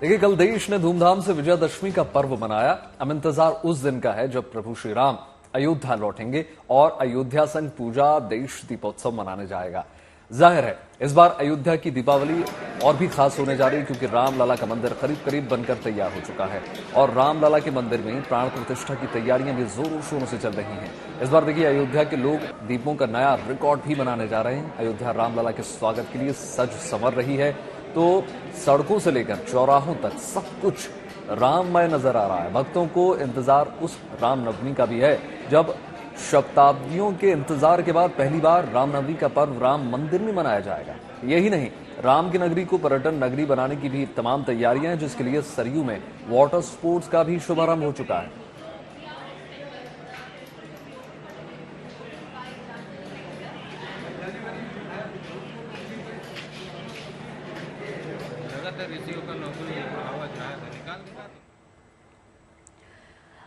देखिए, कल देश ने धूमधाम से विजयादशमी का पर्व मनाया। अब इंतजार उस दिन का है जब प्रभु श्री राम अयोध्या लौटेंगे और अयोध्या संग पूजा देश दीपोत्सव मनाने जाएगा। जाहिर है इस बार अयोध्या की दीपावली और भी खास होने जा रही है, क्योंकि रामलला का मंदिर करीब करीब बनकर तैयार हो चुका है और रामलला के मंदिर में प्राण प्रतिष्ठा की तैयारियां भी जोरों शोरों से चल रही हैं। इस बार देखिए, अयोध्या के लोग दीपों का नया रिकॉर्ड भी बनाने जा रहे हैं। अयोध्या रामलला के स्वागत के लिए सज संवर रही है, तो सड़कों से लेकर चौराहों तक सब कुछ राममय नजर आ रहा है। भक्तों को इंतजार उस रामनवमी का भी है जब शताब्दियों के इंतजार के बाद पहली बार रामनवमी का पर्व राम मंदिर में मनाया जाएगा। यही नहीं, राम की नगरी को पर्यटन नगरी बनाने की भी तमाम तैयारियां हैं, जिसके लिए सरयू में वाटर स्पोर्ट्स का भी शुभारंभ हो चुका है।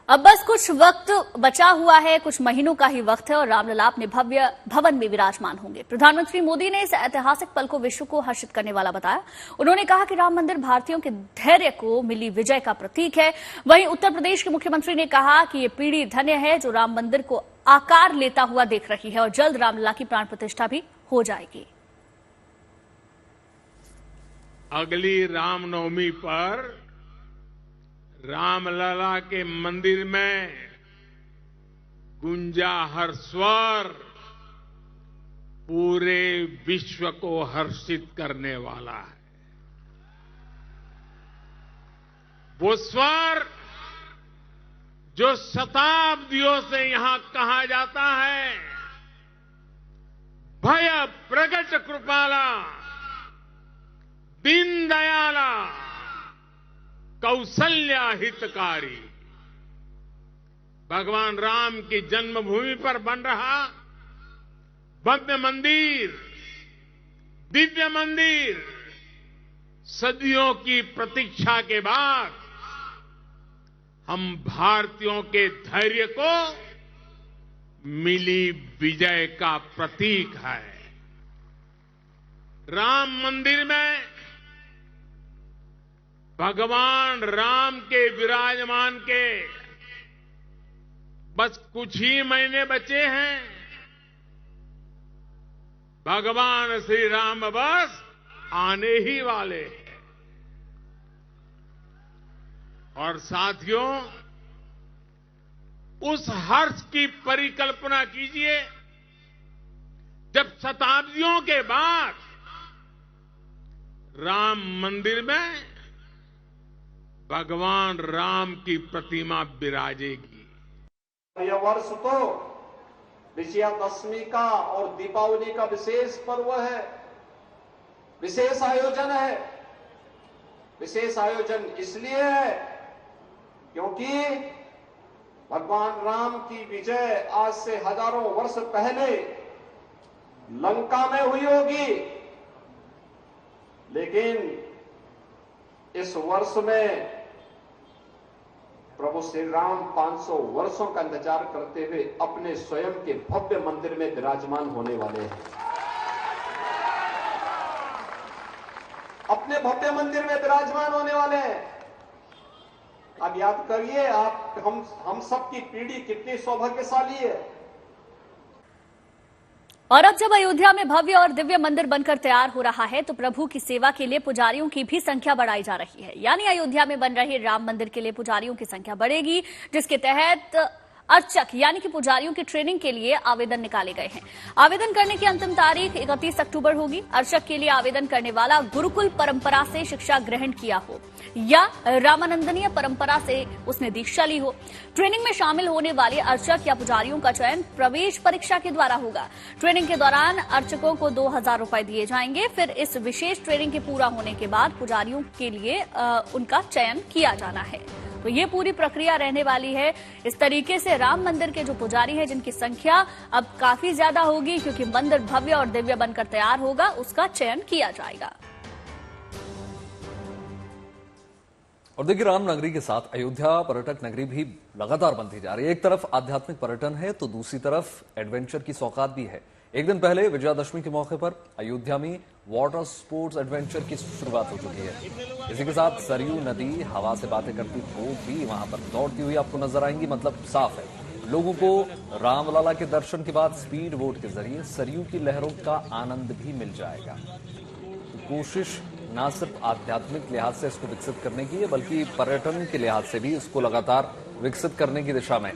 अब बस कुछ वक्त बचा हुआ है, कुछ महीनों का ही वक्त है और रामलला अपने भव्य भवन में विराजमान होंगे। प्रधानमंत्री मोदी ने इस ऐतिहासिक पल को विश्व को हर्षित करने वाला बताया। उन्होंने कहा कि राम मंदिर भारतीयों के धैर्य को मिली विजय का प्रतीक है। वहीं उत्तर प्रदेश के मुख्यमंत्री ने कहा कि ये पीढ़ी धन्य है जो राम मंदिर को आकार लेता हुआ देख रही है और जल्द रामलला की प्राण प्रतिष्ठा भी हो जाएगी। अगली रामनवमी पर रामलला के मंदिर में गुंजा हर स्वर पूरे विश्व को हर्षित करने वाला है। वो स्वर जो शताब्दियों से यहां कहा जाता है, भय प्रगट कृपाला, दीन दयाला, कौशल्या हितकारी। भगवान राम की जन्मभूमि पर बन रहा भव्य मंदिर, दिव्य मंदिर, सदियों की प्रतीक्षा के बाद हम भारतीयों के धैर्य को मिली विजय का प्रतीक है। राम मंदिर में भगवान राम के विराजमान के बस कुछ ही महीने बचे हैं। भगवान श्री राम बस आने ही वाले हैं। और साथियों, उस हर्ष की परिकल्पना कीजिए जब शताब्दियों के बाद राम मंदिर में भगवान राम की प्रतिमा विराजेगी। यह वर्ष तो विजयादशमी का और दीपावली का विशेष पर्व है, विशेष आयोजन है। विशेष आयोजन इसलिए है क्योंकि भगवान राम की विजय आज से हजारों वर्ष पहले लंका में हुई होगी, लेकिन इस वर्ष में प्रभु श्री राम 500 वर्षों का इंतजार करते हुए अपने स्वयं के भव्य मंदिर में विराजमान होने वाले हैं। अपने भव्य मंदिर में विराजमान होने वाले हैं। अब याद करिए, आप हम सब की पीढ़ी कितनी सौभाग्यशाली है। और अब जब अयोध्या में भव्य और दिव्य मंदिर बनकर तैयार हो रहा है, तो प्रभु की सेवा के लिए पुजारियों की भी संख्या बढ़ाई जा रही है। यानी अयोध्या में बन रहे राम मंदिर के लिए पुजारियों की संख्या बढ़ेगी, जिसके तहत अर्चक यानी कि पुजारियों की ट्रेनिंग के लिए आवेदन निकाले गए हैं। आवेदन करने की अंतिम तारीख 31 अक्टूबर होगी। अर्चक के लिए आवेदन करने वाला गुरुकुल परंपरा से शिक्षा ग्रहण किया हो या रामानंदनीय परंपरा से उसने दीक्षा ली हो। ट्रेनिंग में शामिल होने वाले अर्चक या पुजारियों का चयन प्रवेश परीक्षा के द्वारा होगा। ट्रेनिंग के दौरान अर्चकों को 2000 रुपए दिए जाएंगे। फिर इस विशेष ट्रेनिंग के पूरा होने के बाद पुजारियों के लिए उनका चयन किया जाना है। तो ये पूरी प्रक्रिया रहने वाली है। इस तरीके से राम मंदिर के जो पुजारी हैं, जिनकी संख्या अब काफी ज्यादा होगी, क्योंकि मंदिर भव्य और दिव्य बनकर तैयार होगा, उसका चयन किया जाएगा। और देखिए, राम नगरी के साथ अयोध्या पर्यटक नगरी भी लगातार बनती जा रही है। एक तरफ आध्यात्मिक पर्यटन है तो दूसरी तरफ एडवेंचर की सौगात भी है। एक दिन पहले विजयादशमी के मौके पर अयोध्या में वाटर स्पोर्ट्स एडवेंचर की शुरुआत हो चुकी है। इसी के साथ सरयू नदी हवा से बातें करती बोट भी वहां पर दौड़ती हुई आपको नजर आएंगी। मतलब साफ है, लोगों को रामलला के दर्शन के बाद स्पीड बोट के जरिए सरयू की लहरों का आनंद भी मिल जाएगा। तो कोशिश न सिर्फ आध्यात्मिक लिहाज से इसको विकसित करने की है, बल्कि पर्यटन के लिहाज से भी इसको लगातार विकसित करने की दिशा में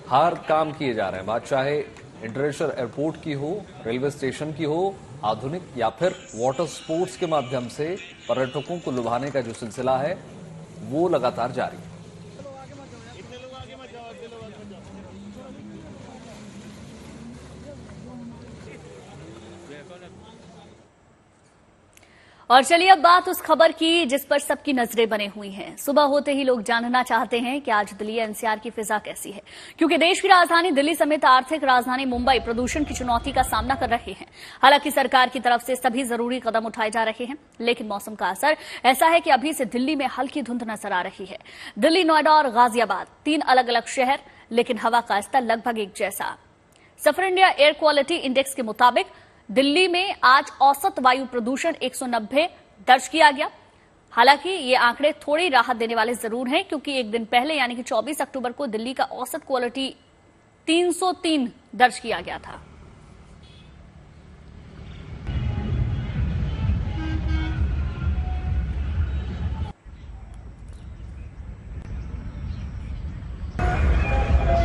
हर काम किए जा रहे हैं। बात चाहे इंटरनेशनल एयरपोर्ट की हो, रेलवे स्टेशन की हो, आधुनिक या फिर वाटर स्पोर्ट्स के माध्यम से पर्यटकों को लुभाने का जो सिलसिला है वो लगातार जारी है। और चलिए अब बात उस खबर की जिस पर सबकी नजरें बने हुई हैं। सुबह होते ही लोग जानना चाहते हैं कि आज दिल्ली एनसीआर की फिजा कैसी है, क्योंकि देश की राजधानी दिल्ली समेत आर्थिक राजधानी मुंबई प्रदूषण की चुनौती का सामना कर रहे हैं। हालांकि सरकार की तरफ से सभी जरूरी कदम उठाए जा रहे हैं, लेकिन मौसम का असर ऐसा है कि अभी से दिल्ली में हल्की धुंध नजर आ रही है। दिल्ली, नोएडा और गाजियाबाद 3 अलग अलग शहर, लेकिन हवा का स्तर लगभग एक जैसा। सफर इंडिया एयर क्वालिटी इंडेक्स के मुताबिक दिल्ली में आज औसत वायु प्रदूषण 190 दर्ज किया गया। हालांकि ये आंकड़े थोड़ी राहत देने वाले जरूर हैं, क्योंकि एक दिन पहले यानी कि 24 अक्टूबर को दिल्ली का औसत क्वालिटी 303 दर्ज किया गया था।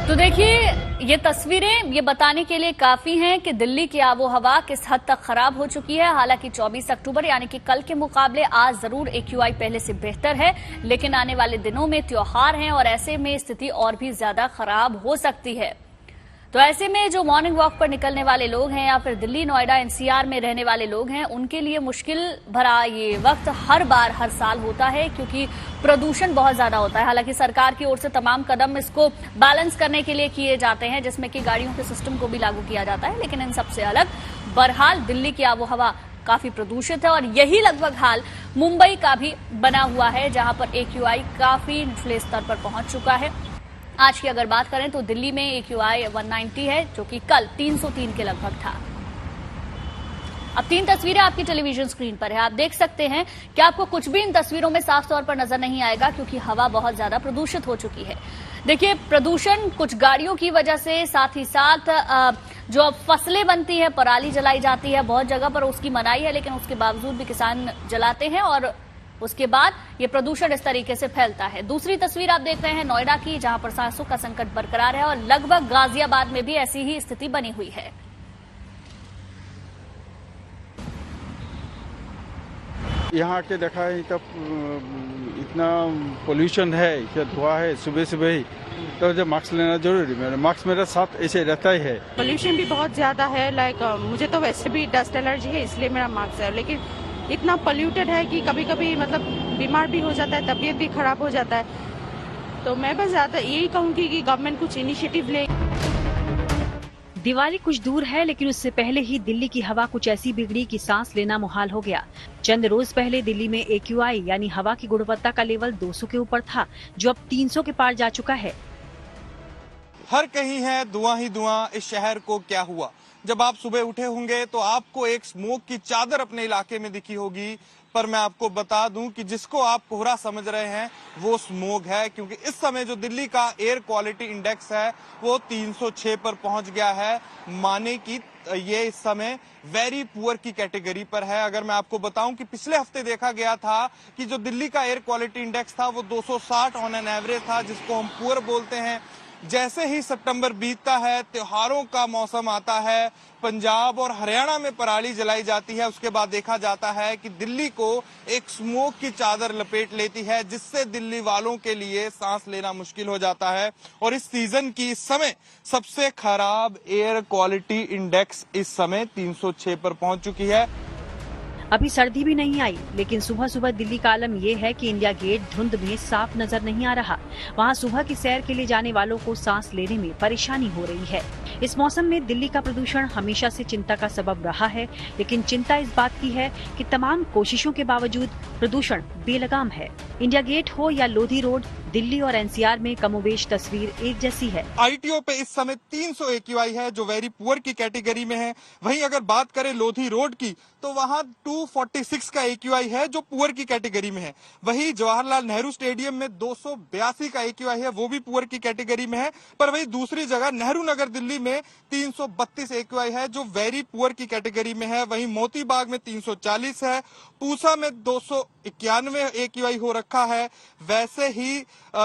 तो देखिए, ये तस्वीरें ये बताने के लिए काफी हैं कि दिल्ली की आबोहवा किस हद तक खराब हो चुकी है। हालांकि 24 अक्टूबर यानी कि कल के मुकाबले आज जरूर AQI पहले से बेहतर है, लेकिन आने वाले दिनों में त्योहार हैं और ऐसे में स्थिति और भी ज्यादा खराब हो सकती है। तो ऐसे में जो मॉर्निंग वॉक पर निकलने वाले लोग हैं या फिर दिल्ली, नोएडा, NCR में रहने वाले लोग हैं, उनके लिए मुश्किल भरा ये वक्त हर बार हर साल होता है, क्योंकि प्रदूषण बहुत ज्यादा होता है। हालांकि सरकार की ओर से तमाम कदम इसको बैलेंस करने के लिए किए जाते हैं, जिसमें कि गाड़ियों के सिस्टम को भी लागू किया जाता है, लेकिन इन सबसे अलग बहरहाल दिल्ली की आबोहवा काफी प्रदूषित है। और यही लगभग हाल मुंबई का भी बना हुआ है, जहां पर AQI काफी निचले स्तर पर पहुंच चुका है। आज की अगर बात करें तो दिल्ली में AQI 190 है, जो कि कल 303 के लगभग था। अब 3 तस्वीरें आपकी टेलीविजन स्क्रीन पर है, आप देख सकते हैं कि आपको कुछ भी इन तस्वीरों में साफ तौर पर नजर नहीं आएगा, क्योंकि हवा बहुत ज्यादा प्रदूषित हो चुकी है। देखिए, प्रदूषण कुछ गाड़ियों की वजह से, साथ ही साथ जो फसलें बनती है, पराली जलाई जाती है, बहुत जगह पर उसकी मनाही है, लेकिन उसके बावजूद भी किसान जलाते हैं और उसके बाद ये प्रदूषण इस तरीके से फैलता है। दूसरी तस्वीर आप देख रहे हैं नोएडा की, जहां पर सांसों का संकट बरकरार है और लगभग गाजियाबाद में भी ऐसी ही स्थिति बनी हुई है। यहाँ आके देखा है तब इतना पोल्यूशन है, क्या धुआं है सुबह सुबह ही, तो जब मास्क लेना जरूरी। मेरा मास्क मेरा साथ ऐसे रहता ही है। पोल्यूशन भी बहुत ज्यादा है, मुझे तो वैसे भी डस्ट एलर्जी है, इसलिए मेरा मास्क है, लेकिन इतना पोल्यूटेड है कि कभी कभी मतलब बीमार भी हो जाता है, तबीयत भी खराब हो जाता है। तो मैं बस ज्यादा यही कहूँगी कि गवर्नमेंट कुछ इनिशिएटिव ले। दिवाली कुछ दूर है, लेकिन उससे पहले ही दिल्ली की हवा कुछ ऐसी बिगड़ी कि सांस लेना मुहाल हो गया। चंद रोज पहले दिल्ली में AQI यानी हवा की गुणवत्ता का लेवल 200 के ऊपर था, जो अब 300 के पार जा चुका है। हर कहीं है धुआं ही धुआं। इस शहर को क्या हुआ? जब आप सुबह उठे होंगे तो आपको एक स्मोक की चादर अपने इलाके में दिखी होगी, पर मैं आपको बता दूं कि जिसको आप कोहरा समझ रहे हैं वो स्मोक है, क्योंकि इस समय जो दिल्ली का एयर क्वालिटी इंडेक्स है वो 306 पर पहुंच गया है, माने कि ये इस समय वेरी पुअर की कैटेगरी पर है। अगर मैं आपको बताऊं कि पिछले हफ्ते देखा गया था कि जो दिल्ली का एयर क्वालिटी इंडेक्स था वो 260 ऑन एन एवरेज था, जिसको हम पुअर बोलते हैं। जैसे ही सितंबर बीतता है, त्योहारों का मौसम आता है, पंजाब और हरियाणा में पराली जलाई जाती है, उसके बाद देखा जाता है कि दिल्ली को एक स्मोक की चादर लपेट लेती है, जिससे दिल्ली वालों के लिए सांस लेना मुश्किल हो जाता है। और इस सीजन की इस समय सबसे खराब एयर क्वालिटी इंडेक्स इस समय 306 पर पहुंच चुकी है। अभी सर्दी भी नहीं आई, लेकिन सुबह सुबह दिल्ली का आलम ये है कि इंडिया गेट धुंध में साफ नजर नहीं आ रहा। वहाँ सुबह की सैर के लिए जाने वालों को सांस लेने में परेशानी हो रही है। इस मौसम में दिल्ली का प्रदूषण हमेशा से चिंता का सबब रहा है, लेकिन चिंता इस बात की है कि तमाम कोशिशों के बावजूद प्रदूषण बेलगाम है। इंडिया गेट हो या लोधी रोड, दिल्ली और एनसीआर में कमोबेश तस्वीर एक जैसी है। आईटीओ पे इस समय 300 AQI है जो वेरी पुअर की कैटेगरी में है। वहीं अगर बात करें लोधी रोड की तो वहां 246 का AQI है जो पुअर की कैटेगरी में है। वहीं जवाहरलाल नेहरू स्टेडियम में 282 का AQI है, वो भी पुअर की कैटेगरी में है। पर वहीं दूसरी जगह नेहरू नगर दिल्ली में 332 AQI है जो वेरी पुअर की कैटेगरी में है। वहीं मोती बाग में 340 है, पूसा में 291 AQI हो रखा है। वैसे ही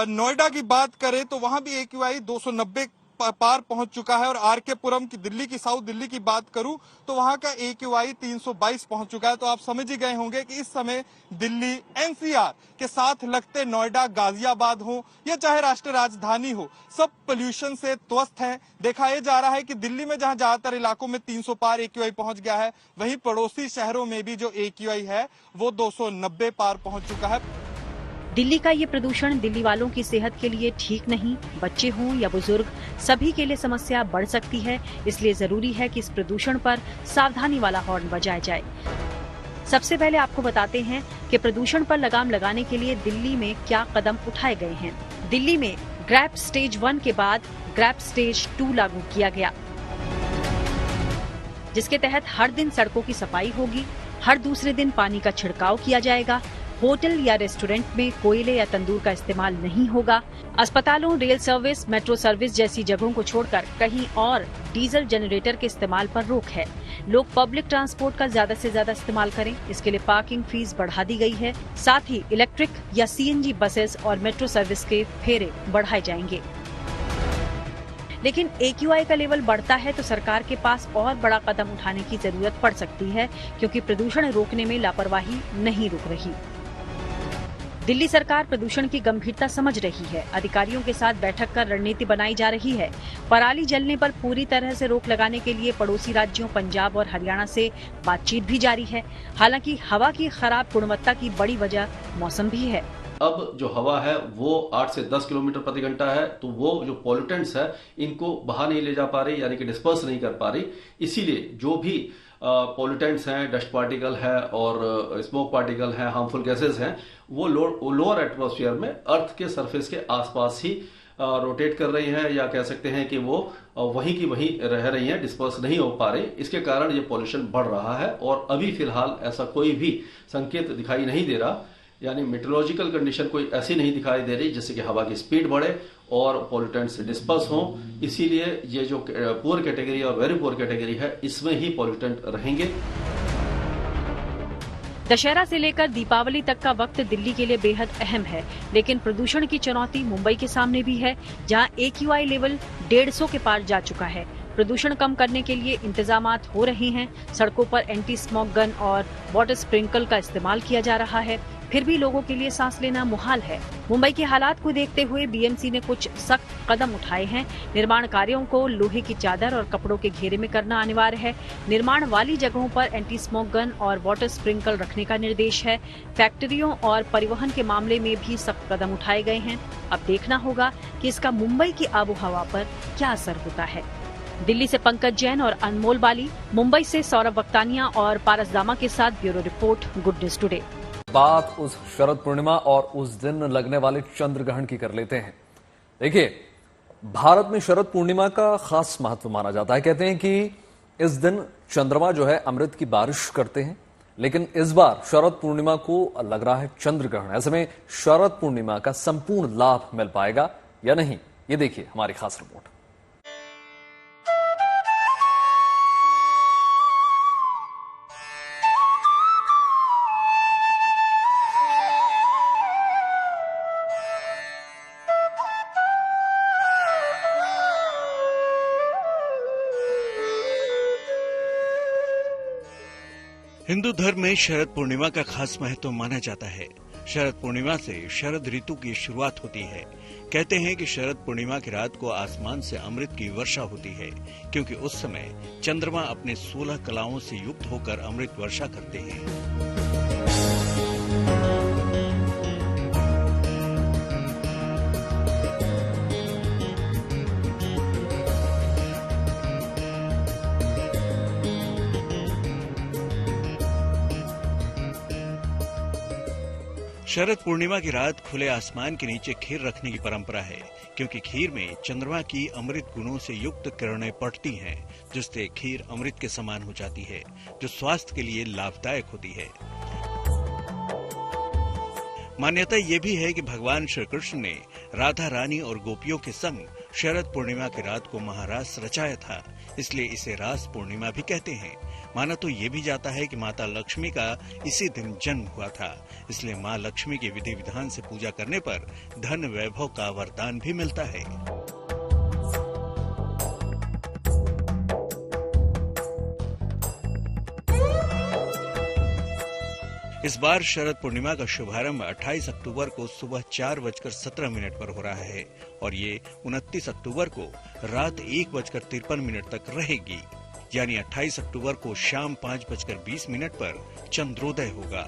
नोएडा की बात करें तो वहां भी AQI 290 पार पहुंच चुका है। और आरकेपुरम की दिल्ली की साउथ दिल्ली की बात करूं तो वहां का AQI 322 पहुंच चुका है। तो आप समझ ही गए होंगे कि इस समय दिल्ली एनसीआर के साथ लगते नोएडा, गाजियाबाद हो या चाहे राष्ट्रीय राजधानी हो, सब पोल्यूशन से त्रस्त हैं। देखा यह जा रहा है कि दिल्ली में जहां ज्यादातर इलाकों में 300 पार AQI पहुंच गया है, वहीं पड़ोसी शहरों में भी जो AQI है वो 290 पार पहुंच चुका है। दिल्ली का ये प्रदूषण दिल्ली वालों की सेहत के लिए ठीक नहीं। बच्चे हों या बुजुर्ग, सभी के लिए समस्या बढ़ सकती है। इसलिए जरूरी है कि इस प्रदूषण पर सावधानी वाला हॉर्न बजाया जाए। सबसे पहले आपको बताते हैं कि प्रदूषण पर लगाम लगाने के लिए दिल्ली में क्या कदम उठाए गए हैं। दिल्ली में ग्रैप स्टेज 1 के बाद ग्रैप स्टेज 2 लागू किया गया, जिसके तहत हर दिन सड़कों की सफाई होगी, हर दूसरे दिन पानी का छिड़काव किया जाएगा, होटल या रेस्टोरेंट में कोयले या तंदूर का इस्तेमाल नहीं होगा, अस्पतालों, रेल सर्विस, मेट्रो सर्विस जैसी जगहों को छोड़कर कहीं और डीजल जनरेटर के इस्तेमाल पर रोक है। लोग पब्लिक ट्रांसपोर्ट का ज्यादा से ज्यादा इस्तेमाल करें, इसके लिए पार्किंग फीस बढ़ा दी गई है। साथ ही इलेक्ट्रिक या CNG बसेस और मेट्रो सर्विस के फेरे बढ़ाए जाएंगे। लेकिन AQI का लेवल बढ़ता है तो सरकार के पास और बड़ा कदम उठाने की जरूरत पड़ सकती है, क्योंकि प्रदूषण रोकने में लापरवाही नहीं रुक रही। दिल्ली सरकार प्रदूषण की गंभीरता समझ रही है। अधिकारियों के साथ बैठक कर रणनीति बनाई जा रही है। पराली जलने पर पूरी तरह से रोक लगाने के लिए पड़ोसी राज्यों पंजाब और हरियाणा से बातचीत भी जारी है। हालांकि हवा की खराब गुणवत्ता की बड़ी वजह मौसम भी है। अब जो हवा है वो 8 से 10 किलोमीटर प्रति घंटा है, तो वो जो पॉल्यूटेंट्स है इनको बाहर नहीं ले जा पा रही, यानी कि डिस्पर्स नहीं कर पा रही। इसीलिए जो भी पॉल्यूटेंट्स हैं, डस्ट पार्टिकल है और स्मोक पार्टिकल है, हार्मफुल गैसेस हैं, वो लोअर एटमॉस्फेयर में अर्थ के सरफेस के आसपास ही रोटेट कर रही हैं, या कह सकते हैं कि वो वहीं की वहीं रह रही हैं, डिस्पर्स नहीं हो पा रही। इसके कारण ये पॉल्यूशन बढ़ रहा है और अभी फिलहाल ऐसा कोई भी संकेत दिखाई नहीं दे रहा, यानी मेट्रोलॉजिकल कंडीशन कोई ऐसी नहीं दिखाई दे रही जिससे कि हवा की स्पीड बढ़े और पॉल्यूटेंट्स डिस्पर्स हों। इसीलिए ये जो पुअर कैटेगरी और वेरी पुअर कैटेगरी है, इसमें ही पॉल्यूटेंट रहेंगे। दशहरा से लेकर दीपावली तक का वक्त दिल्ली के लिए बेहद अहम है, लेकिन प्रदूषण की चुनौती मुंबई के सामने भी है, जहां AQI लेवल 150 के पार जा चुका है। प्रदूषण कम करने के लिए इंतजामात हो रहे हैं। सड़कों पर एंटी स्मोक गन और वाटर स्प्रिंकल का इस्तेमाल किया जा रहा है, फिर भी लोगों के लिए सांस लेना मुहाल है। मुंबई के हालात को देखते हुए BMC ने कुछ सख्त कदम उठाए हैं। निर्माण कार्यों को लोहे की चादर और कपड़ों के घेरे में करना अनिवार्य है। निर्माण वाली जगहों पर एंटी स्मोक गन और वाटर स्प्रिंकल रखने का निर्देश है। फैक्ट्रियों और परिवहन के मामले में भी सख्त कदम उठाए गए हैं। अब देखना होगा कि इसका मुंबई की आबोहवा पर क्या असर होता है। दिल्ली से पंकज जैन और अनमोल बाली, मुंबई से सौरभ वक्तानिया और पारस दामा के साथ bureau report, good news today. बात उस शरद पूर्णिमा और उस दिन लगने वाले चंद्र ग्रहण की कर लेते हैं। देखिए, भारत में शरद पूर्णिमा का खास महत्व माना जाता है। कहते हैं कि इस दिन चंद्रमा जो है अमृत की बारिश करते हैं, लेकिन इस बार शरद पूर्णिमा को लग रहा है चंद्र ग्रहण। ऐसे में शरद पूर्णिमा का संपूर्ण लाभ मिल पाएगा या नहीं, ये देखिए हमारी खास रिपोर्ट। हिंदू धर्म में शरद पूर्णिमा का खास महत्व माना जाता है। शरद पूर्णिमा से शरद ऋतु की शुरुआत होती है। कहते हैं कि शरद पूर्णिमा की रात को आसमान से अमृत की वर्षा होती है, क्योंकि उस समय चंद्रमा अपने 16 कलाओं से युक्त होकर अमृत वर्षा करते हैं। शरद पूर्णिमा की रात खुले आसमान के नीचे खीर रखने की परंपरा है, क्योंकि खीर में चंद्रमा की अमृत गुणों से युक्त किरणें पड़ती हैं, जिससे खीर अमृत के समान हो जाती है, जो स्वास्थ्य के लिए लाभदायक होती है। मान्यता ये भी है कि भगवान श्री कृष्ण ने राधा रानी और गोपियों के संग शरद पूर्णिमा की रात को महारास रचाया था, इसलिए इसे रास पूर्णिमा भी कहते हैं। माना तो ये भी जाता है कि माता लक्ष्मी का इसी दिन जन्म हुआ था, इसलिए माँ लक्ष्मी की विधि विधान से पूजा करने पर धन वैभव का वरदान भी मिलता है। इस बार शरद पूर्णिमा का शुभारंभ 28 अक्टूबर को सुबह 4:17 पर हो रहा है और ये 29 अक्टूबर को रात 1:53 तक रहेगी। यानी 28 अक्टूबर को शाम 5:20 पर चंद्रोदय होगा।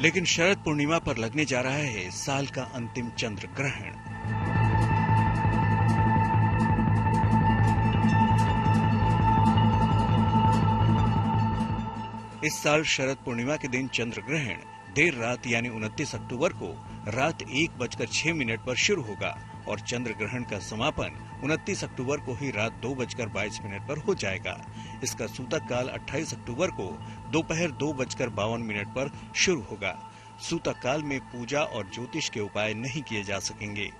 लेकिन शरद पूर्णिमा पर लगने जा रहा है साल का अंतिम चंद्र ग्रहण। इस साल शरद पूर्णिमा के दिन चंद्र ग्रहण देर रात यानी 29 अक्टूबर को रात 1:06 पर शुरू होगा और चंद्र ग्रहण का समापन 29 अक्टूबर को ही रात 2:22 पर हो जाएगा। इसका सूतक काल 28 अक्टूबर को दोपहर 2:52 पर शुरू होगा। सूतक काल में पूजा और ज्योतिष के उपाय नहीं किए जा सकेंगे।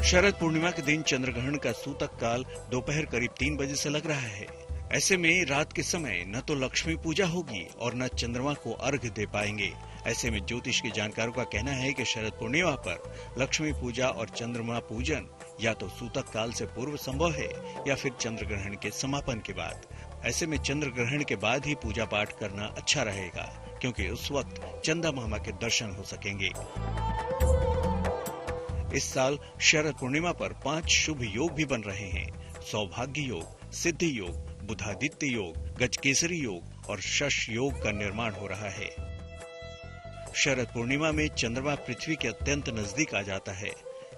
शरद पूर्णिमा के दिन चंद्र ग्रहण का सूतक काल दोपहर करीब 3 बजे से लग रहा है। ऐसे में रात के समय न तो लक्ष्मी पूजा होगी और न चंद्रमा को अर्घ्य दे पाएंगे। ऐसे में ज्योतिष के जानकारों का कहना है कि शरद पूर्णिमा पर लक्ष्मी पूजा और चंद्रमा पूजन या तो सूतक काल से पूर्व संभव है या फिर चंद्र ग्रहण के समापन के बाद। ऐसे में चंद्र ग्रहण के बाद ही पूजा पाठ करना अच्छा रहेगा, क्योंकि उस वक्त चंदा मामा के दर्शन हो सकेंगे। इस साल शरद पूर्णिमा पर 5 शुभ योग भी बन रहे हैं। सौभाग्य योग, सिद्धि योग, बुधादित्य योग, गजकेसरी योग और शश योग का निर्माण हो रहा है। शरद पूर्णिमा में चंद्रमा पृथ्वी के अत्यंत नजदीक आ जाता है।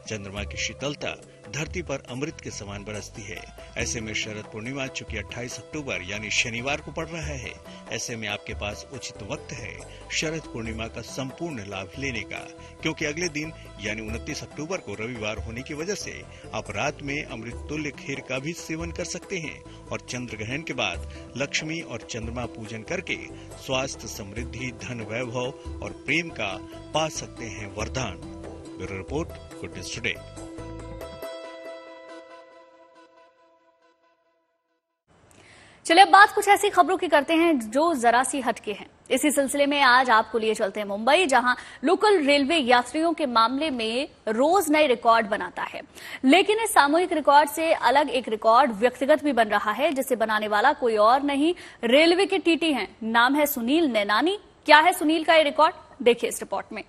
चंद्रमा की शीतलता धरती पर अमृत के समान बरसती है। ऐसे में शरद पूर्णिमा चूंकि 28 अक्टूबर यानी शनिवार को पड़ रहा है, ऐसे में आपके पास उचित वक्त है शरद पूर्णिमा का संपूर्ण लाभ लेने का, क्योंकि अगले दिन यानी 29 अक्टूबर को रविवार होने की वजह से आप रात में अमृत तुल्य खीर का भी सेवन कर सकते हैं और चंद्र ग्रहण के बाद लक्ष्मी और चंद्रमा पूजन करके स्वास्थ्य, समृद्धि, धन वैभव और प्रेम का पा सकते हैं वरदान। Bureau report, good news today. चलिए अब बात कुछ ऐसी खबरों की करते हैं जो जरा सी हटके हैं। इसी सिलसिले में आज आपको लिए चलते हैं मुंबई, जहां लोकल रेलवे यात्रियों के मामले में रोज नए रिकॉर्ड बनाता है। लेकिन इस सामूहिक रिकॉर्ड से अलग एक रिकॉर्ड व्यक्तिगत भी बन रहा है, जिसे बनाने वाला कोई और नहीं, रेलवे के टीटी हैं। नाम है सुनील नैनानी। क्या है सुनील का ये रिकॉर्ड, देखिए इस रिपोर्ट में।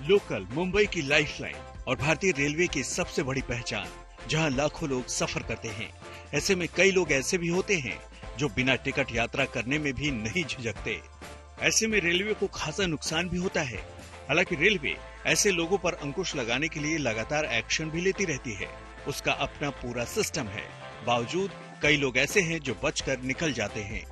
लोकल मुंबई की लाइफलाइन और भारतीय रेलवे की सबसे बड़ी पहचान, जहां लाखों लोग सफर करते हैं। ऐसे में कई लोग ऐसे भी होते हैं जो बिना टिकट यात्रा करने में भी नहीं झिझकते। ऐसे में रेलवे को खासा नुकसान भी होता है। हालांकि रेलवे ऐसे लोगों पर अंकुश लगाने के लिए लगातार एक्शन भी लेती रहती है। उसका अपना पूरा सिस्टम है। बावजूद कई लोग ऐसे हैं जो बचकर निकल जाते हैं।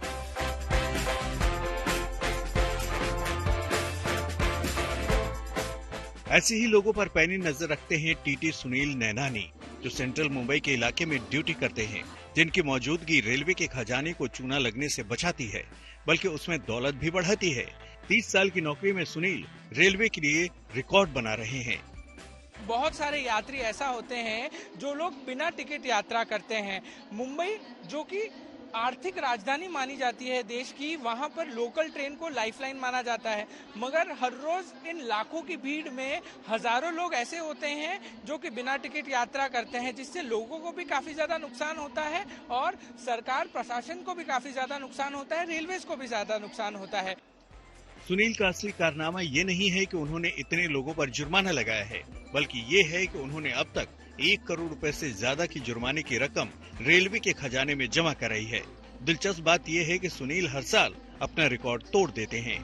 ऐसे ही लोगों पर पैनी नजर रखते हैं टीटी सुनील नैनानी, जो सेंट्रल मुंबई के इलाके में ड्यूटी करते हैं, जिनकी मौजूदगी रेलवे के खजाने को चूना लगने से बचाती है, बल्कि उसमें दौलत भी बढ़ाती है। 30 साल की नौकरी में सुनील रेलवे के लिए रिकॉर्ड बना रहे हैं। बहुत सारे यात्री ऐसा होते हैं जो लोग बिना टिकट यात्रा करते हैं। मुंबई जो कि आर्थिक राजधानी मानी जाती है देश की, वहां पर लोकल ट्रेन को लाइफलाइन माना जाता है। मगर हर रोज इन लाखों की भीड़ में हजारों लोग ऐसे होते हैं जो कि बिना टिकट यात्रा करते हैं, जिससे लोगों को भी काफी ज्यादा नुकसान होता है और सरकार प्रशासन को भी काफी ज्यादा नुकसान होता है, रेलवेज को भी ज्यादा नुकसान होता है। सुनील का असली कारनामा ये नहीं है कि उन्होंने इतने लोगों पर जुर्माना लगाया है, बल्कि ये है कि उन्होंने अब तक 1 करोड़ रुपए से ज्यादा की जुर्माने की रकम रेलवे के खजाने में जमा कराई है। दिलचस्प बात यह है कि सुनील हर साल अपना रिकॉर्ड तोड़ देते हैं।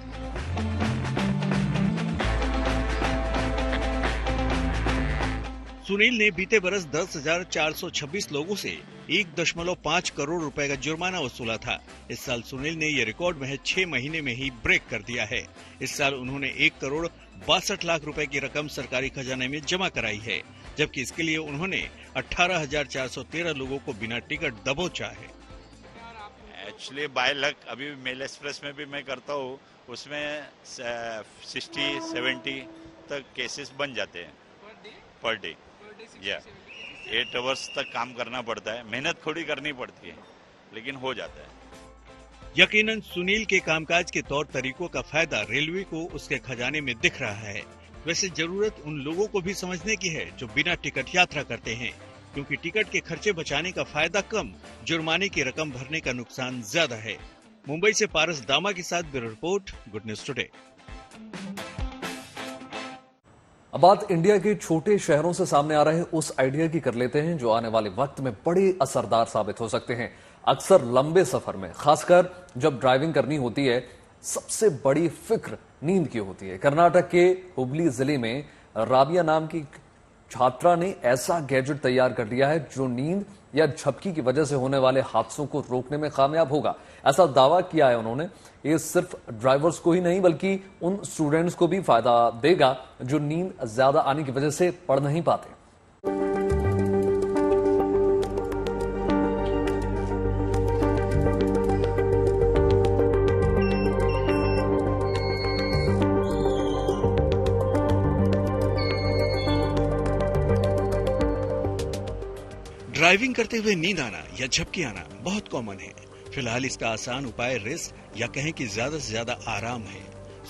सुनील ने बीते बरस 10,426 लोगों से 1.5 करोड़ रुपए का जुर्माना वसूला था। इस साल सुनील ने ये रिकॉर्ड महज 6 महीने में ही ब्रेक कर दिया है। इस साल उन्होंने 1 करोड़ 62 लाख रुपए की रकम सरकारी खजाने में जमा कराई है, जबकि इसके लिए उन्होंने 18,413 लोगों को बिना टिकट दबोचा है। एक्चुअली बाय लक अभी मेल एक्सप्रेस में भी मैं करता हूँ, उसमें 60-70 तक केसेस बन जाते हैं पर डे। 8 आवर्स तक काम करना पड़ता है, मेहनत थोड़ी करनी पड़ती है, लेकिन हो जाता है। यकीनन सुनील के कामकाज के तौर तरीकों का फायदा रेलवे को उसके खजाने में दिख रहा है। वैसे जरूरत उन लोगों को भी समझने की है जो बिना टिकट यात्रा करते हैं, क्योंकि टिकट के खर्चे बचाने का फायदा कम, जुर्माने की रकम भरने का नुकसान ज्यादा है। मुंबई से पारस दामा के साथ bureau report, good news today. अब बात इंडिया के छोटे शहरों से सामने आ रहे उस आइडिया की कर लेते हैं जो आने वाले वक्त में बड़े असरदार साबित हो सकते हैं। अक्सर लंबे सफर में, खासकर जब ड्राइविंग करनी होती है, सबसे बड़ी फिक्र नींद की होती है। कर्नाटक के हुबली जिले में राबिया नाम की छात्रा ने ऐसा गैजेट तैयार कर लिया है जो नींद या झपकी की वजह से होने वाले हादसों को रोकने में कामयाब होगा। ऐसा दावा किया है उन्होंने। ये सिर्फ ड्राइवर्स को ही नहीं बल्कि उन स्टूडेंट्स को भी फायदा देगा जो नींद ज्यादा आने की वजह से पढ़ नहीं पाते। ड्राइविंग करते हुए नींद आना या झपकी आना बहुत कॉमन है। फिलहाल इसका आसान उपाय रेस्ट या कहें कि ज्यादा से ज्यादा आराम है।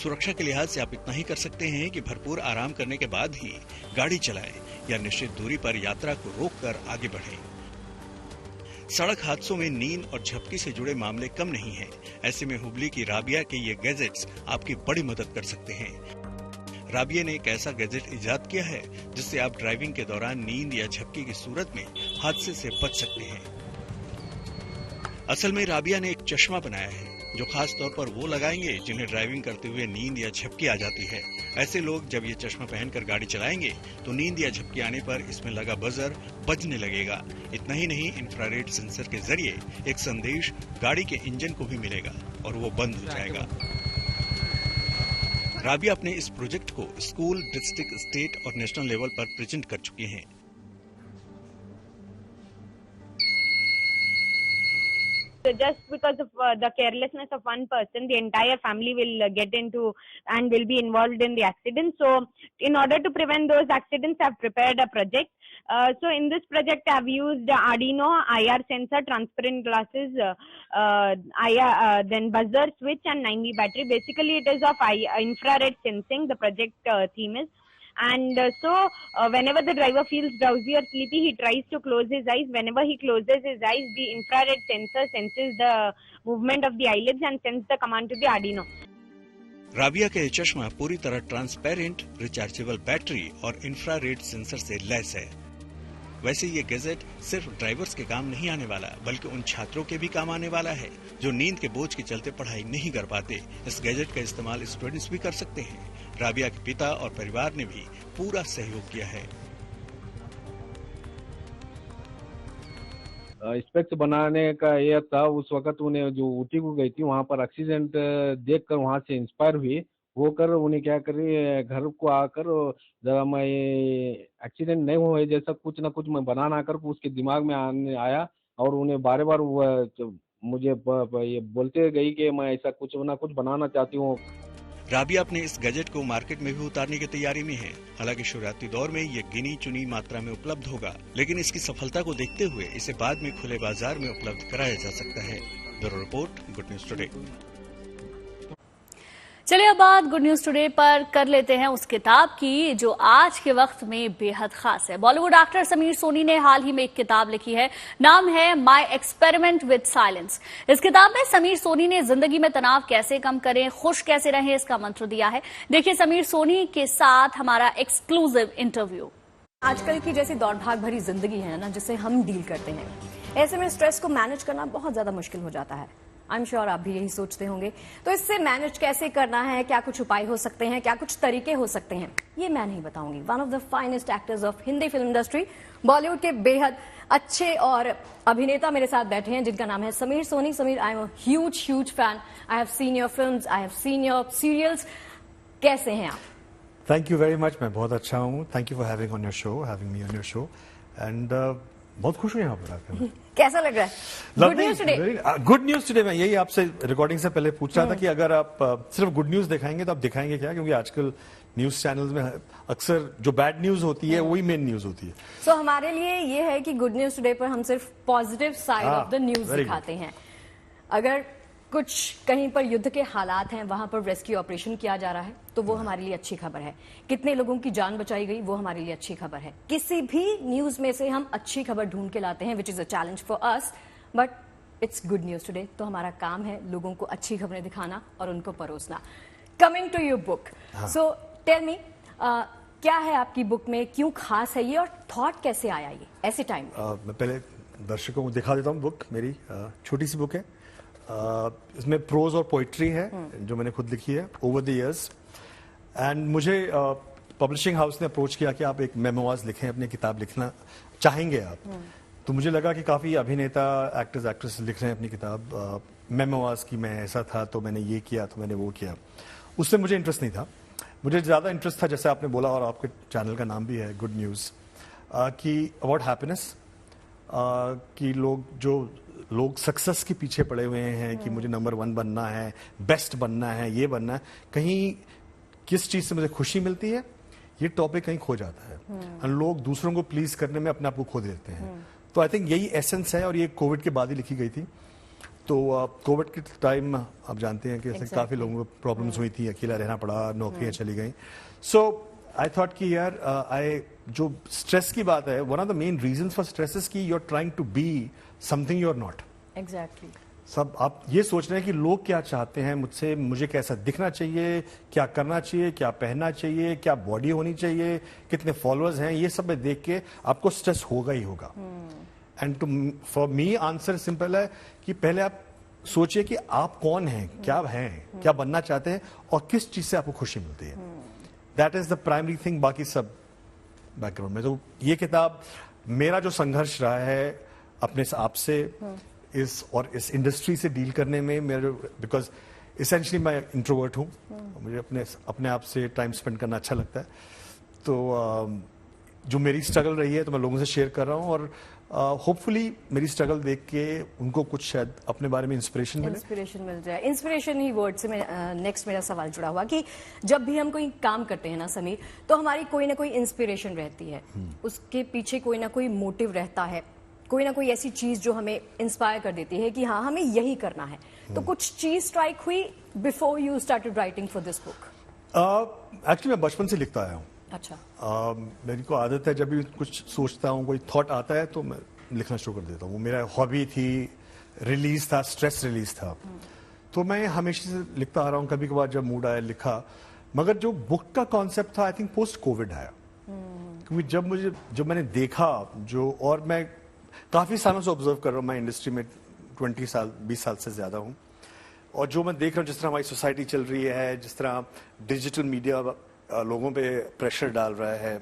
सुरक्षा के लिहाज से आप इतना ही कर सकते हैं कि भरपूर आराम करने के बाद ही गाड़ी चलाएं या निश्चित दूरी पर यात्रा को रोककर आगे बढ़ें। सड़क हादसों में नींद और झपकी से जुड़े मामले कम नहीं हैं। ऐसे में हुबली की राबिया के ये गैजेट्स आपकी बड़ी मदद कर सकते हैं। राबिया ने एक ऐसा गैजेट इजाद किया है जिससे आप ड्राइविंग के दौरान नींद या झपकी की सूरत में हादसे से बच सकते हैं। असल में राबिया ने एक चश्मा बनाया है जो खास तौर पर वो लगाएंगे जिन्हें ड्राइविंग करते हुए नींद या झपकी आ जाती है। ऐसे लोग जब ये चश्मा पहनकर गाड़ी चलाएंगे तो नींद या झपकी आने पर इसमें लगा बजर बजने लगेगा। इतना ही नहीं, इंफ्रारेड सेंसर के जरिए एक संदेश गाड़ी के इंजन को भी मिलेगा और वो बंद हो जाएगा। राबिया अपने इस प्रोजेक्ट को स्कूल, डिस्ट्रिक्ट, स्टेट और नेशनल लेवल पर प्रेजेंट कर चुके हैं। Just because of the carelessness of one person, the entire family will get into and will be involved in the accident. So, in order to prevent those accidents, I've prepared a project. So, in this project, I've used Arduino, IR sensor, transparent glasses, then buzzer, switch, and 9V battery. Basically, it is of infrared sensing. The project theme is. And whenever the driver feels drowsy or sleepy, he tries to close his eyes. Whenever he closes his eyes, the infrared sensor senses the movement of the eyelids and sends the command to the Arduino. Rabia का ये चश्मा पूरी तरह transparent, rechargeable battery और infrared sensor से lace है। वैसे ये गैजेट सिर्फ ड्राइवर्स के काम नहीं आने वाला, बल्कि उन छात्रों के भी काम आने वाला है जो नींद के बोझ के चलते पढ़ाई नहीं कर पाते। इस गैजेट का इस्तेमाल स्टूडेंट्स भी कर सकते हैं। राबिया के पिता और परिवार ने भी पूरा सहयोग किया है। स्पेक्स बनाने का ये था, उस वक्त उन्हें जो ऊटी को गई थी वहाँ पर एक्सीडेंट देखकर वहाँ से इंस्पायर हुई होकर उन्हें क्या करी, घर को आकर जरा मैं एक्सीडेंट नहीं हुए जैसा कुछ ना कुछ मैं बनाना कर उसके दिमाग में आया और उन्हें बार बार मुझे ये बोलते गई कि मैं ऐसा कुछ ना कुछ बनाना चाहती हूँ। राबिया अपने इस गैजेट को मार्केट में भी उतारने की तैयारी में है। हालांकि शुरुआती दौर में ये गिनी चुनी मात्रा में उपलब्ध होगा, लेकिन इसकी सफलता को देखते हुए इसे बाद में खुले बाजार में उपलब्ध कराया जा सकता है। Bureau report, good news today. चलिए अब बात गुड न्यूज टुडे पर कर लेते हैं उस किताब की जो आज के वक्त में बेहद खास है। बॉलीवुड एक्टर समीर सोनी ने हाल ही में एक किताब लिखी है, नाम है माई एक्सपेरिमेंट विद साइलेंस। इस किताब में समीर सोनी ने जिंदगी में तनाव कैसे कम करें, खुश कैसे रहें, इसका मंत्र दिया है। देखिए समीर सोनी के साथ हमारा एक्सक्लूसिव इंटरव्यू। आजकल की जैसी दौड़ भाग भरी जिंदगी है ना, जिसे हम डील करते हैं, ऐसे में स्ट्रेस को मैनेज करना बहुत ज्यादा मुश्किल हो जाता है। आई एम श्योर आप भी यही सोचते होंगे। तो इससे मैनेज कैसे करना है, क्या कुछ उपाय हो सकते हैं, क्या कुछ तरीके हो सकते हैं, ये मैं नहीं बताऊंगी। One of the finest actors of Hindi film industry, Bollywood के बेहद अच्छे और अभिनेता मेरे साथ बैठे हैं जिनका नाम है Sameer Soni. Sameer, I am a huge fan. I have seen your films, I have seen your serials. कैसे हैं आप? Thank you very much. मैं बहुत अच्छा हूँ। Thank you for having on your show, having me on your show, and बहुत खुश हूँ यहाँ पर आकर। कैसा लग रहा है? Good news today. Good news today. मैं यही आपसे रिकॉर्डिंग से पहले पूछ रहा था कि अगर आप सिर्फ गुड न्यूज दिखाएंगे तो आप दिखाएंगे क्या, क्योंकि आजकल न्यूज चैनल्स में अक्सर जो बैड न्यूज होती है वही मेन न्यूज होती है। सो हमारे लिए ये है कि गुड न्यूज टुडे पर हम सिर्फ positive side of the news दिखाते हैं। अगर कुछ कहीं पर युद्ध के हालात हैं, वहां पर रेस्क्यू ऑपरेशन किया जा रहा है, तो वो हमारे लिए अच्छी खबर है। कितने लोगों की जान बचाई गई, वो हमारे लिए अच्छी खबर है। किसी भी न्यूज में से हम अच्छी खबर ढूंढ के लाते हैं, which is a challenge for us, but it's good news today. तो हमारा काम है लोगों को अच्छी खबरें दिखाना और उनको परोसना। Coming to your book, so tell me, क्या है आपकी बुक में, क्यों खास है ये, और थॉट कैसे आया ये ऐसे टाइम? मैं पहले दर्शकों को दिखा देता हूँ बुक। मेरी छोटी सी बुक है। इसमें प्रोज और पोइट्री है जो मैंने खुद लिखी है ओवर द इयर्स। एंड मुझे पब्लिशिंग हाउस ने अप्रोच किया कि आप एक मेमोइर्स लिखें, अपनी किताब लिखना चाहेंगे आप। तो मुझे लगा कि काफ़ी अभिनेता, एक्टर्स, एक्ट्रेस लिख रहे हैं अपनी किताब मेमोइर्स की, मैं ऐसा था तो मैंने ये किया तो मैंने वो किया। उससे मुझे इंटरेस्ट नहीं था। मुझे ज़्यादा इंटरेस्ट था, जैसे आपने बोला और आपके चैनल का नाम भी है गुड न्यूज़, कि अबाउट हैप्पीनेस, कि लोग सक्सेस के पीछे पड़े हुए हैं कि मुझे नंबर 1 बनना है, बेस्ट बनना है, ये बनना है, कहीं किस चीज से मुझे खुशी मिलती है, ये टॉपिक कहीं खो जाता है। और लोग दूसरों को प्लीज करने में अपने आप को खो देते हैं। तो आई थिंक यही एसेंस है, और ये कोविड के बाद ही लिखी गई थी। तो कोविड के टाइम आप जानते हैं कि ऐसे काफी लोगों को प्रॉब्लम्स हुई थी, अकेला रहना पड़ा, नौकरियां चली गई। सो आई थॉट कि यार जो स्ट्रेस की बात है, one of the main reasons for stress is कि you are trying to be something you are not. Exactly. सब आप ये सोच रहे हैं कि लोग क्या चाहते हैं मुझसे, मुझे कैसा दिखना चाहिए, क्या करना चाहिए, क्या पहनना चाहिए, क्या बॉडी होनी चाहिए, कितने फॉलोअर्स हैं, ये सब में देख के आपको स्ट्रेस होगा ही होगा। And for me answer simple है कि पहले आप सोचिए कि आप कौन हैं, क्या हैं, क्या बनना चाहते हैं, और किस चीज से आपको खुशी मिलती है। That is the primary thing. बाकी सब बैकग्राउंड में। तो ये किताब मेरा जो संघर्ष रहा है अपने आप से इस इंडस्ट्री से डील करने में, मेरे, बिकॉज इसेंशली मैं इंट्रोवर्ट हूँ, मुझे अपने आप से टाइम स्पेंड करना अच्छा लगता है। तो जो मेरी स्ट्रगल रही है तो मैं लोगों से शेयर कर रहा हूँ, और होपफुली मेरी स्ट्रगल देख के उनको कुछ शायद अपने बारे में इंस्पिरेशन मिल जाए। इंस्पिरेशन ही वर्ड से नेक्स्ट मेरा सवाल जुड़ा हुआ कि जब भी हम कोई काम करते हैं ना समीर, तो हमारी कोई ना कोई इंस्पिरेशन रहती है, उसके पीछे कोई ना कोई मोटिव रहता है, कोई ना कोई ऐसी चीज जो हमें इंस्पायर कर देती है कि हाँ हमें यही करना है। तो कुछ चीज स्ट्राइक हुई before you started writing for this book? Actually मैं बचपन से लिखता आया हूँ। अच्छा। मेरी को आदत है, जब भी कुछ सोचता हूँ, कोई थॉट आता है तो मैं लिखना शुरू कर देता हूँ। वो मेरा हॉबी थी, रिलीज था, स्ट्रेस रिलीज था। तो मैं हमेशा से लिखता आ रहा हूँ। कभी कभार जब मूड आया लिखा, मगर जो बुक का कॉन्सेप्ट था आई थिंक पोस्ट कोविड आया। क्योंकि जब मैंने देखा और मैं काफी सालों से ऑब्जर्व कर रहा हूँ, मैं इंडस्ट्री में 20 साल से ज्यादा हूँ, और जो मैं देख रहा हूँ जिस तरह हमारी सोसाइटी चल रही है, जिस तरह डिजिटल मीडिया लोगों पे प्रेशर डाल रहा है,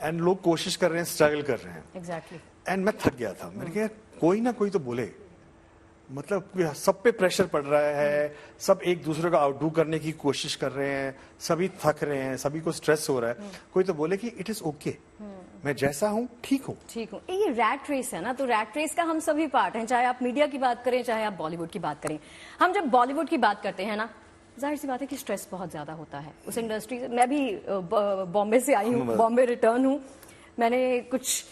एंड लोग कोशिश कर रहे हैं, स्ट्रगल कर रहे हैं। एग्जैक्टली। एंड मैं थक गया था। मैंने कहा कोई ना कोई तो बोले, मतलब सब पे प्रेशर पड़ रहा है, सब एक दूसरे को आउटडू करने की कोशिश कर रहे हैं, सभी थक रहे हैं, सभी को स्ट्रेस हो रहा है, कोई तो बोले कि इट इज ओके, मैं जैसा हूँ ठीक हूँ। ये रैट रेस है ना, तो रैट रेस का हम सभी पार्ट हैं, चाहे आप मीडिया की बात करें, चाहे आप बॉलीवुड की बात करें। हम जब बॉलीवुड की बात करते हैं ना, जाहिर सी बात है कि स्ट्रेस बहुत ज्यादा होता है उस इंडस्ट्री से। मैं भी बॉम्बे से आई हूँ, बॉम्बे रिटर्न हूँ, मैंने कुछ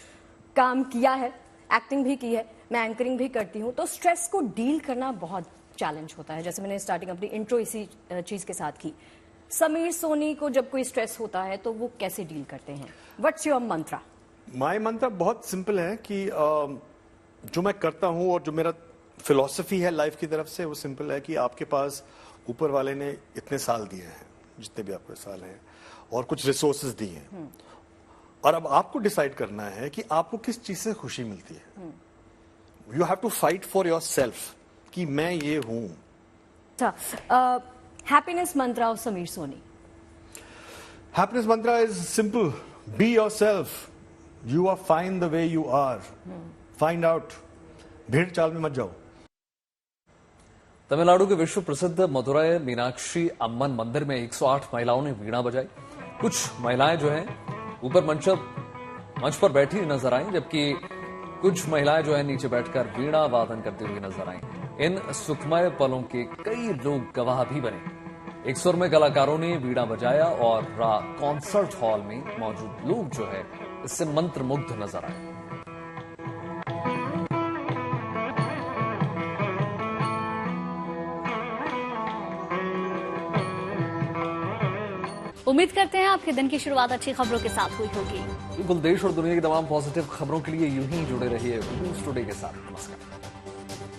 काम किया है, एक्टिंग भी की है, मैं एंकरिंग भी करती हूँ। तो स्ट्रेस को डील करना बहुत चैलेंज होता है, जैसे मैंने स्टार्टिंग अपनी इंट्रो इसी चीज के साथ की। समीर सोनी को जब कोई स्ट्रेस होता है तो वो कैसे डील करते हैं? What's your Mantra? माय मंत्र बहुत सिंपल है कि जो मैं करता हूं और जो मेरा फिलॉसफी है लाइफ की तरफ से, वो सिंपल है कि आपके पास ऊपर वाले ने इतने साल दिए हैं, जितने भी आपके साल हैं, और कुछ रिसोर्सेज दिए हैं, और अब आपको डिसाइड करना है कि आपको किस चीज से खुशी मिलती है। You have to fight for yourself कि मैं ये हूं। Happiness mantra of Sameer Soni. Happiness mantra is simple, be yourself, you are fine the way you are, find out, भेड़ चाल में मत जाओ। तमिलनाडु के विश्व प्रसिद्ध मदुरै मीनाक्षी अम्मन मंदिर में 108 महिलाओं ने वीणा बजाई। कुछ महिलाएं जो हैं ऊपर मंच पर बैठी नजर आई, जबकि कुछ महिलाएं जो है नीचे बैठकर वीणा वादन करती हुई नजर आई। इन सुखमय पलों के कई लोग गवाह भी बने। एक सुर में कलाकारों ने वीणा बजाया और कॉन्सर्ट हॉल में मौजूद लोग जो है इससे मंत्रमुग्ध नजर आए। उम्मीद करते हैं आपके दिन की शुरुआत अच्छी खबरों के साथ हुई होगी। बिल्कुल, देश और दुनिया की तमाम पॉजिटिव खबरों के लिए यूं ही जुड़े रहिए न्यूज़ टुडे के साथ। नमस्कार।